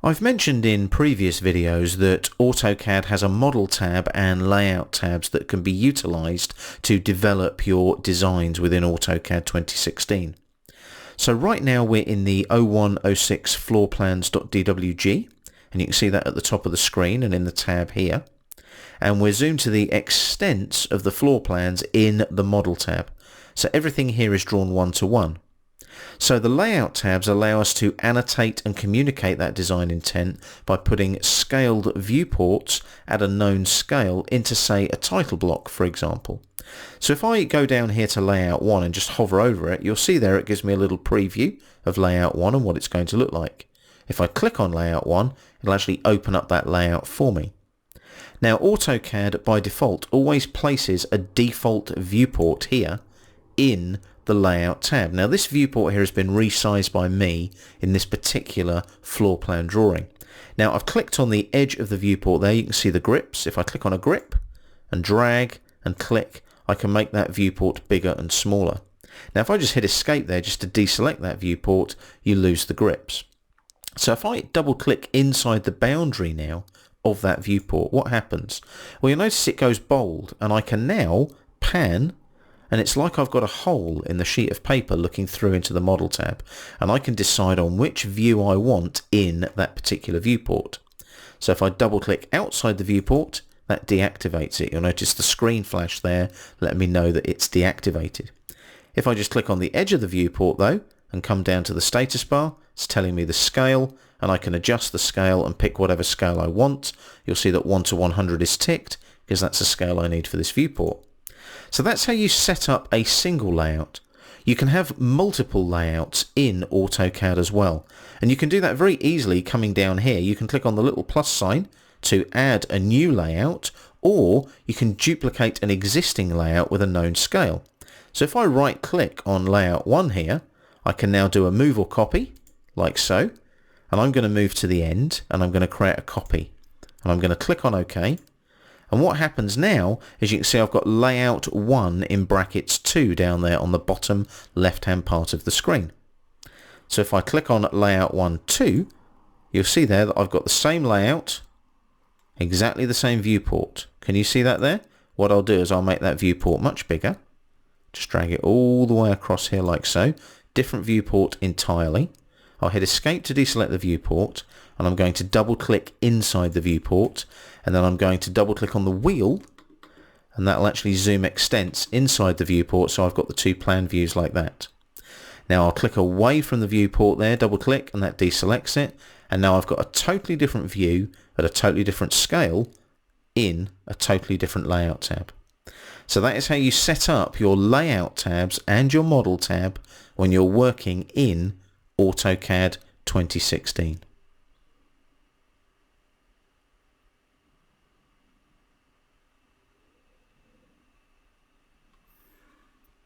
I've mentioned in previous videos that AutoCAD has a model tab and layout tabs that can be utilized to develop your designs within AutoCAD 2016. So right now we're in the 0106 floorplans.dwg, and you can see that at the top of the screen and in the tab here. And we're zoomed to the extents of the floor plans in the model tab. So everything here is drawn one-to-one. So the layout tabs allow us to annotate and communicate that design intent by putting scaled viewports at a known scale into, say, a title block, for example. So if I go down here to layout 1 and just hover over it, you'll see there it gives me a little preview of layout 1 and what it's going to look like. If I click on layout 1, it'll actually open up that layout for me. Now AutoCAD by default always places a default viewport here in the layout tab. Now this viewport here has been resized by me in this particular floor plan drawing. Now I've clicked on the edge of the viewport there. You can see the grips. If I click on a grip and drag and click, I can make that viewport bigger and smaller. Now if I just hit escape there just to deselect that viewport, you lose the grips. So if I double click inside the boundary now of that viewport, what happens? Well, you'll notice it goes bold, and I can now pan, and it's like I've got a hole in the sheet of paper looking through into the model tab, and I can decide on which view I want in that particular viewport. So if I double click outside the viewport, that deactivates it. You'll notice the screen flash there letting me know that it's deactivated. If I just click on the edge of the viewport though and come down to the status bar, it's telling me the scale, and I can adjust the scale and pick whatever scale I want. You'll see that 1:100 is ticked because that's the scale I need for this viewport. So that's how you set up a single layout. You can have multiple layouts in AutoCAD as well, and you can do that very easily coming down here. You can click on the little plus sign to add a new layout, or you can duplicate an existing layout with a known scale. So if I right click on layout 1 here, I can now do a move or copy like so, and I'm going to move to the end and I'm going to create a copy, and I'm going to click on OK. And what happens now is you can see I've got layout 1 in brackets 2 down there on the bottom left hand part of the screen. So if I click on layout 1 2, you'll see there that I've got the same layout, exactly the same viewport. Can you see that there? What I'll do is I'll make that viewport much bigger. Just drag it all the way across here like so. Different viewport entirely. I'll hit escape to deselect the viewport, and I'm going to double click inside the viewport, and then I'm going to double click on the wheel, and that'll actually zoom extents inside the viewport, so I've got the two plan views like that. Now I'll click away from the viewport there, double click, and that deselects it, and now I've got a totally different view at a totally different scale in a totally different layout tab. So that is how you set up your layout tabs and your model tab when you're working in AutoCAD 2016.